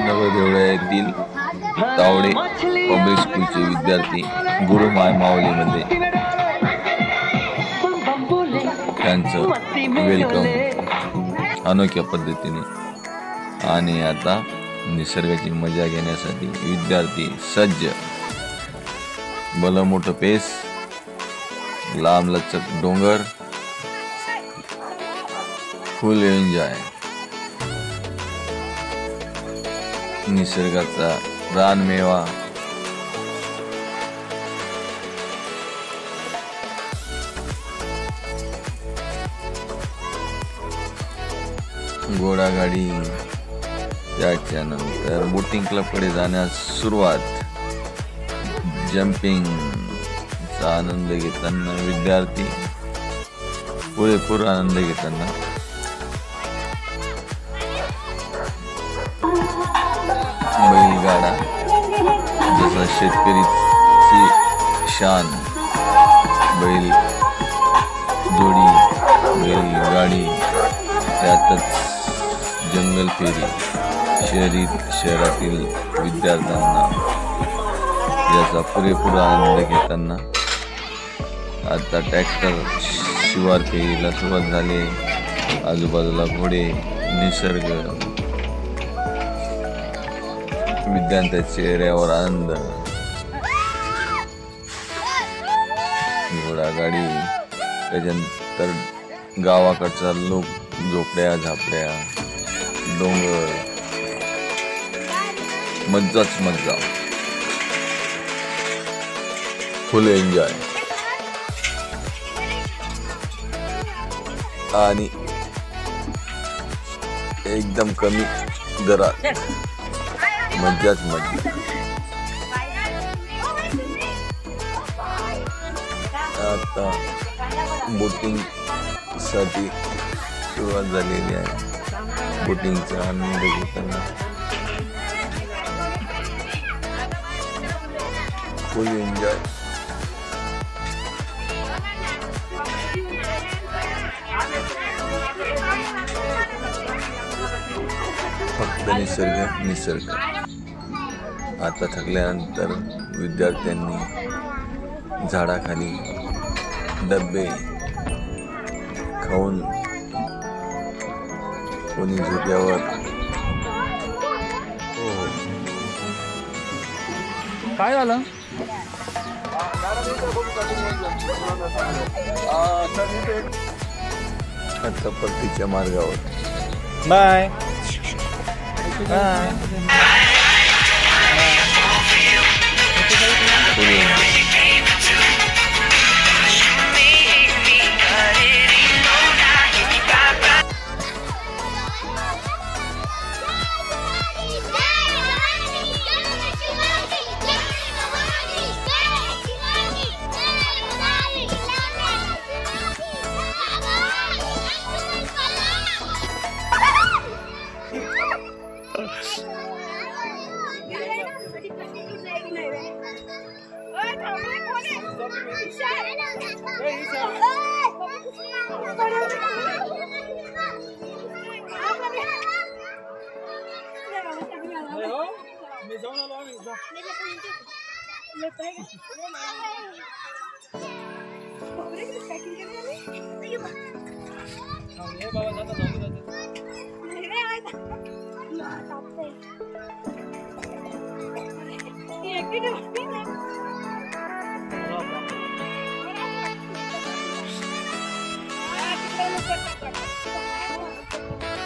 नवदेवळा येथील तावडे पब्लिक स्कूलचे विद्यार्थी गुरुमाय माऊलीमध्ये त्यांचं वेलकम अनोख्या पद्धतीने। आणि आता निसर्गाची मजा घेण्यासाठी विद्यार्थी सज्ज। भलं मोठं पेस, लांब लचक डोंगर, फुल एन्जॉय। निसर्गाचा रानमेवा, घोडागाडी, त्याच्यानंतर बोटिंग क्लबकडे जाण्यास सुरुवात। जम्पिंगचा आनंद घेताना विद्यार्थी पुरेपूर आनंद घेताना। बैलगाडा जसा शेतकरीची शान, बैल जोडी, बैलगाडी, त्यातच जंगल फेरी। शहरातील विद्यार्थ्यांना याचा पुरेपूर आनंद घेताना आता ट्रॅक्टर शिवार फेरीला सुरुवात झाली। आजूबाजूला घोडे, निसर्ग, विद्यार्थ्यांच्या चेहऱ्यावर आनंद। घोडागाडी, त्याच्यानंतर गावाकडचा लोक, झोपड्या झापड्या, डोंगर, मज्जाच मज्जा, फुल एन्जॉय। आणि एकदम कमी दरात मज्जाच मज्जा। आता बोटिंग साठी सुरुवात झालेली आहे। बोटिंगचा आनंद घेताना फुल एन्जॉय। फक्त निसर्ग निसर्ग। आता थकल्यानंतर विद्यार्थ्यांनी झाडाखाली डब्बे खाऊन, कोणी झोक्यावर। काय झालं? आता परतीच्या मार्गावर। Bye bye.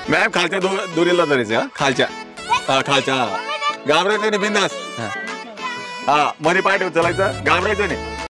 मॅम खालच्या दोरीला धरायचं। खालच्या खालच्या घाबरायचं नाही, बिंदास। हा मध्ये पाय ठेवून चालायचं, घाबरायचं नाही।